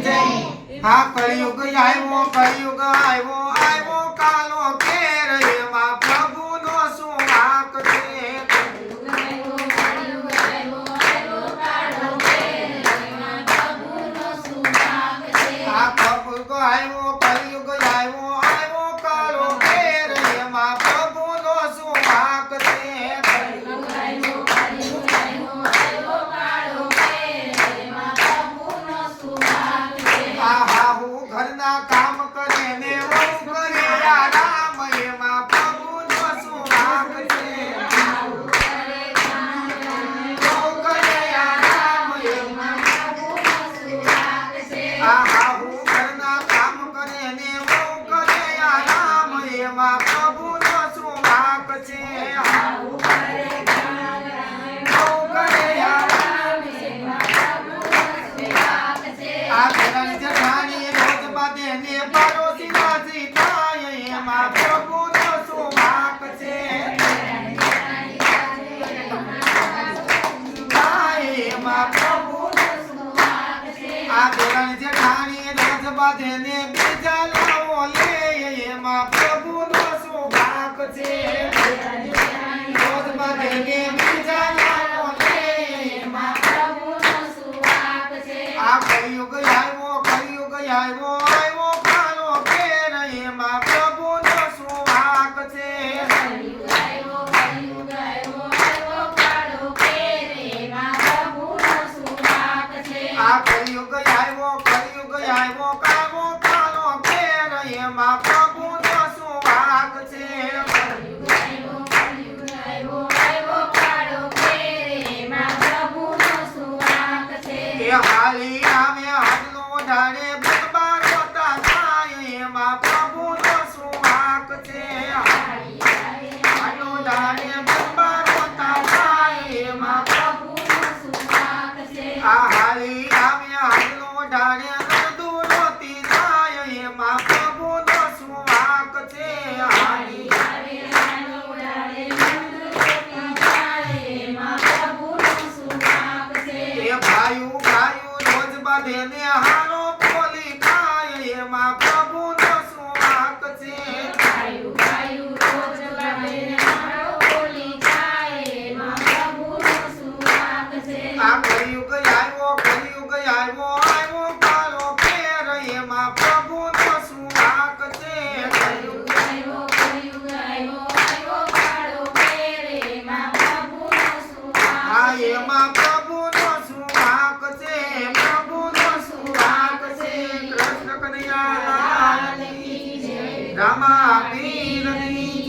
હા કળિયુગ આવ્યો આવ્યો કાલો કેર એમાં પ્રભુનો શું વાંક છે આ કળિયુગ આવ્યો કાળો કેર એમાં પ્રભુનો શું વાંક છે આહા હું ઘરના કામ કરે ને વહુ કરે આરામ એમાં પ્રભુનો શું વાંક છે વહુ કરે આરામ એમાં આહા હું ઘરના કામ કરે ને વહુ કરે આરામ એમાં પ્રભુનો શું વાંક છે વહુ કરે આરામ આ ઘરની જેઠાણી રોજ બાંધે ને પાડોશી રાજી થાય એમાં પ્રભુનો શું વાંક છે એમાં પ્રભુનો શું વાંક છે આ ઘરની જેઠાણી રોજ બાંધે ને બીજા લાવો લે એમાં પ્રભુનો શું વાંક છે રોજ બાંધે ને બીજા લાવો લે એમાં પ્રભુનો શું વાંક છે આ કળિયુગ આવ્યો કાળો કેર એમાં પ્રભુનો શું વાંક છે આ કળિયુગ આવ્યો કાળો કેર એમાં પ્રભુનો શું વાંક છે એ હાલી આવે હાડલો ઢાળે બરબાર હોતા થાય એમાં પ્રભુનો શું વાંક છે હાડલો ઢાળે બરબાર હોતા થાય એમાં પ્રભુનો શું વાંક છે આ હાલી આવે હાડલો ઢાળે દૂર હોતી થાય એમાં પ્રભુનો શું વાંક છે હાલી આવે હાડલો ઢાળે દૂર હોતી થાય એમાં પ્રભુનો શું વાંક છે એ ભાયું રોજ બાંધે ને હારો પોલી ખાય એમાં પ્રભુનો શું વાંક છે આ કળિયુગ આવ્યો કાળો કેર એમાં પ્રભુનો શું વાંક છે હા એમાં પ્રભુનો શું વાંક છે કૃષ્ણ કનૈયા લાલ કી જય રામા પીરની